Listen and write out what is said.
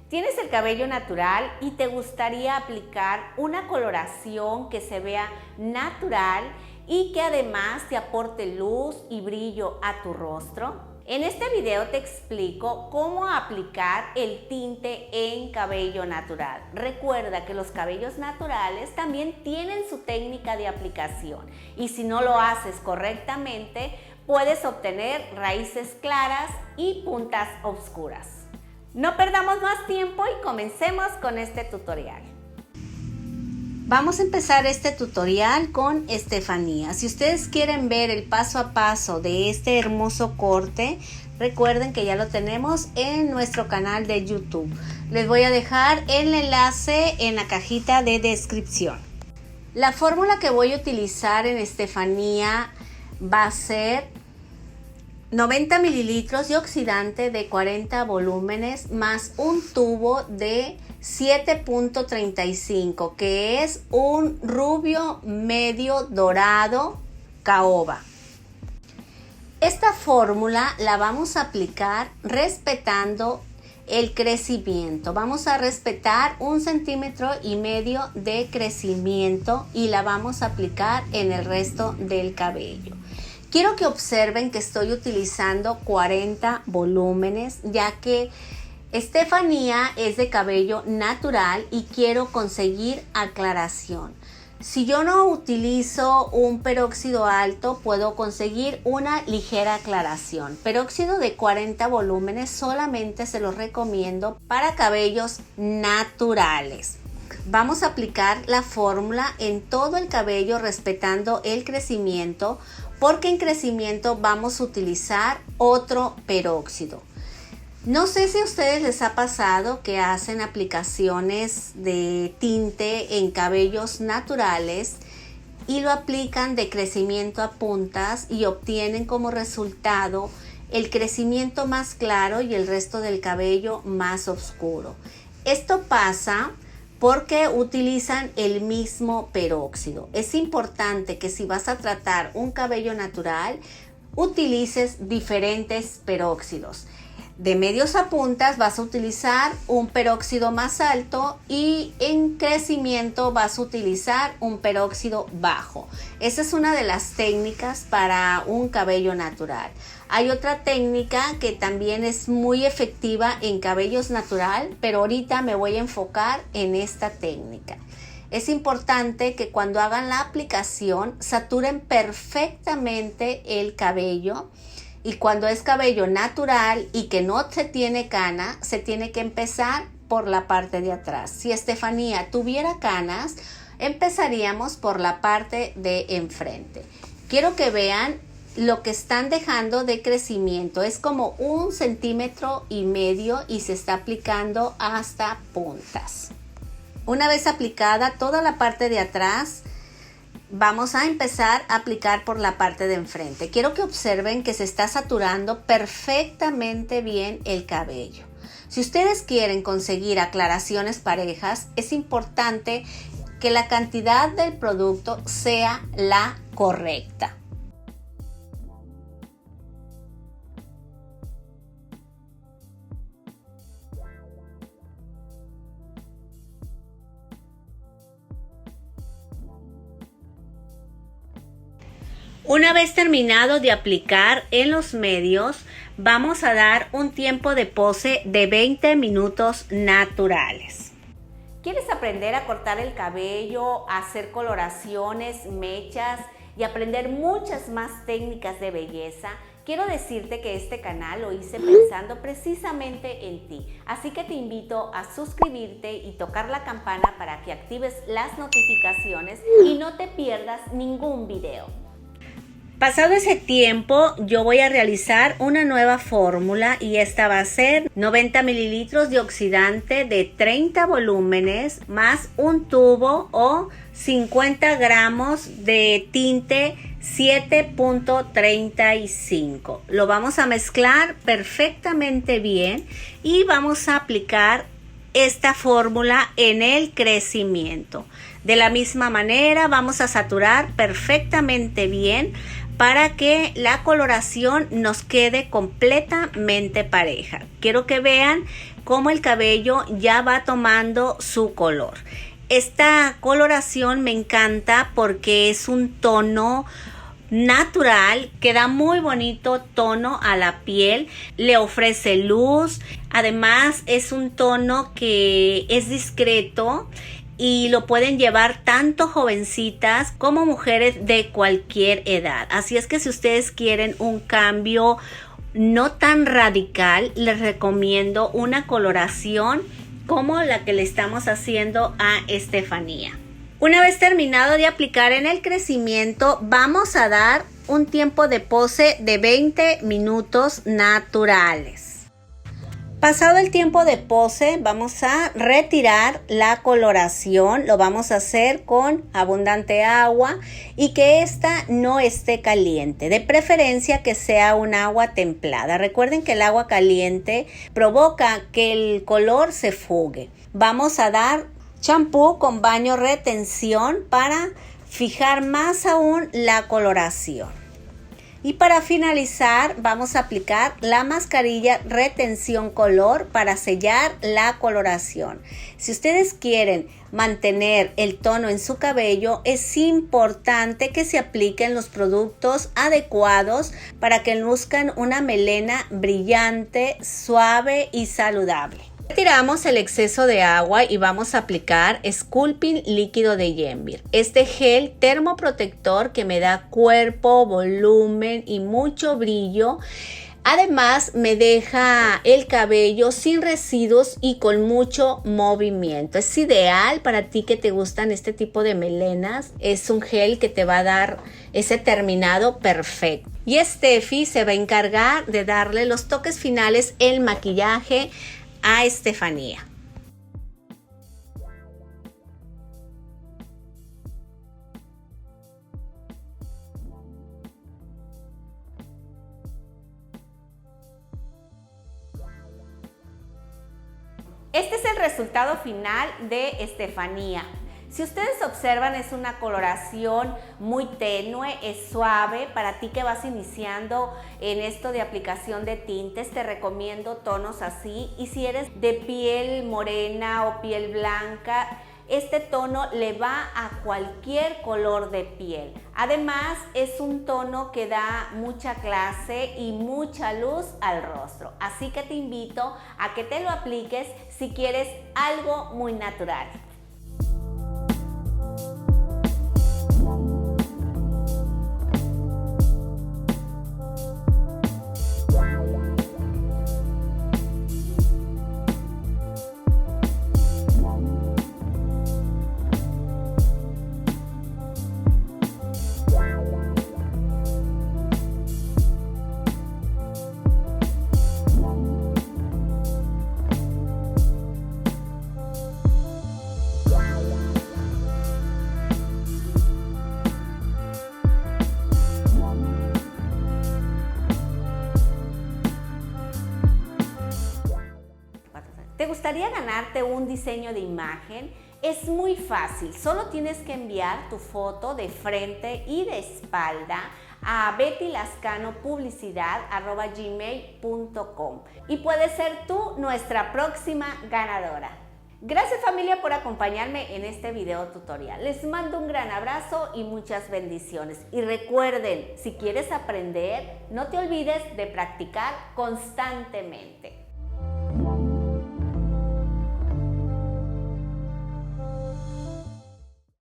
Tienes el cabello natural y te gustaría aplicar una coloración que se vea natural y que además te aporte luz y brillo a tu rostro. En este video te explico cómo aplicar el tinte en cabello natural. Recuerda que los cabellos naturales también tienen su técnica de aplicación y si no lo haces correctamente puedes obtener raíces claras y puntas oscuras. No perdamos más tiempo y comencemos con este tutorial. Vamos a empezar este tutorial con Estefanía. Si ustedes quieren ver el paso a paso de este hermoso corte, recuerden que ya lo tenemos en nuestro canal de YouTube. Les voy a dejar el enlace en la cajita de descripción. La fórmula que voy a utilizar en Estefanía va a ser 90 mililitros de oxidante de 40 volúmenes más un tubo de 7.35 que es un rubio medio dorado caoba. Esta fórmula la vamos a aplicar respetando el crecimiento. Vamos a respetar 1,5 cm de crecimiento y la vamos a aplicar en el resto del cabello. Quiero que observen que estoy utilizando 40 volúmenes, ya que Estefanía es de cabello natural y quiero conseguir aclaración. Si yo no utilizo un peróxido alto, puedo conseguir una ligera aclaración. Peróxido de 40 volúmenes solamente se los recomiendo para cabellos naturales. Vamos a aplicar la fórmula en todo el cabello respetando el crecimiento, porque en crecimiento vamos a utilizar otro peróxido. No sé si a ustedes les ha pasado que hacen aplicaciones de tinte en cabellos naturales y lo aplican de crecimiento a puntas y obtienen como resultado el crecimiento más claro y el resto del cabello más oscuro. Esto pasa porque utilizan el mismo peróxido. Es importante que si vas a tratar un cabello natural, utilices diferentes peróxidos. De medios a puntas vas a utilizar un peróxido más alto y en crecimiento vas a utilizar un peróxido bajo. Esa es una de las técnicas para un cabello natural. Hay otra técnica que también es muy efectiva en cabellos natural, pero ahorita me voy a enfocar en esta técnica. Es importante que cuando hagan la aplicación saturen perfectamente el cabello. Y cuando es cabello natural y que no se tiene cana, se tiene que empezar por la parte de atrás. Si Estefanía tuviera canas, empezaríamos por la parte de enfrente. Quiero que vean lo que están dejando de crecimiento. Es como 1,5 centímetros y se está aplicando hasta puntas. Una vez aplicada toda la parte de atrás, vamos a empezar a aplicar por la parte de enfrente. Quiero que observen que se está saturando perfectamente bien el cabello. Si ustedes quieren conseguir aclaraciones parejas, es importante que la cantidad del producto sea la correcta. Una vez terminado de aplicar en los medios, vamos a dar un tiempo de pose de 20 minutos naturales. ¿Quieres aprender a cortar el cabello, a hacer coloraciones, mechas y aprender muchas más técnicas de belleza? Quiero decirte que este canal lo hice pensando precisamente en ti, así que te invito a suscribirte y tocar la campana para que actives las notificaciones y no te pierdas ningún video. Pasado ese tiempo, yo voy a realizar una nueva fórmula y esta va a ser 90 mililitros de oxidante de 30 volúmenes más un tubo o 50 gramos de tinte 7.35. Lo vamos a mezclar perfectamente bien y vamos a aplicar esta fórmula en el crecimiento. De la misma manera vamos a saturar perfectamente bien para que la coloración nos quede completamente pareja. Quiero que vean cómo el cabello ya va tomando su color. Esta coloración me encanta porque es un tono natural que da muy bonito tono a la piel, le ofrece luz, además es un tono que es discreto y lo pueden llevar tanto jovencitas como mujeres de cualquier edad. Así es que si ustedes quieren un cambio no tan radical, les recomiendo una coloración como la que le estamos haciendo a Estefanía. Una vez terminado de aplicar en el crecimiento, vamos a dar un tiempo de pose de 20 minutos naturales. Pasado el tiempo de pose, vamos a retirar la coloración. Lo vamos a hacer con abundante agua y que esta no esté caliente. De preferencia que sea un agua templada. Recuerden que el agua caliente provoca que el color se fugue. Vamos a dar champú con baño retención para fijar más aún la coloración. Y para finalizar vamos a aplicar la mascarilla retención color para sellar la coloración. Si ustedes quieren mantener el tono en su cabello, es importante que se apliquen los productos adecuados para que luzcan una melena brillante, suave y saludable. Retiramos el exceso de agua y vamos a aplicar Sculpting líquido de Yenvir. Este gel termoprotector que me da cuerpo, volumen y mucho brillo. Además me deja el cabello sin residuos y con mucho movimiento. Es ideal para ti que te gustan este tipo de melenas. Es un gel que te va a dar ese terminado perfecto. Y Steffi se va a encargar de darle los toques finales, el maquillaje a Estefanía. Este es el resultado final de Estefanía. Si ustedes observan, es una coloración muy tenue, es suave. Para ti que vas iniciando en esto de aplicación de tintes, te recomiendo tonos así. Y si eres de piel morena o piel blanca, este tono le va a cualquier color de piel. Además, es un tono que da mucha clase y mucha luz al rostro. Así que te invito a que te lo apliques si quieres algo muy natural. ¿Te gustaría ganarte un diseño de imagen? Es muy fácil, solo tienes que enviar tu foto de frente y de espalda a bettylascanopublicidad@gmail.com y puedes ser tú nuestra próxima ganadora. Gracias familia por acompañarme en este video tutorial. Les mando un gran abrazo y muchas bendiciones. Y recuerden, si quieres aprender, no te olvides de practicar constantemente.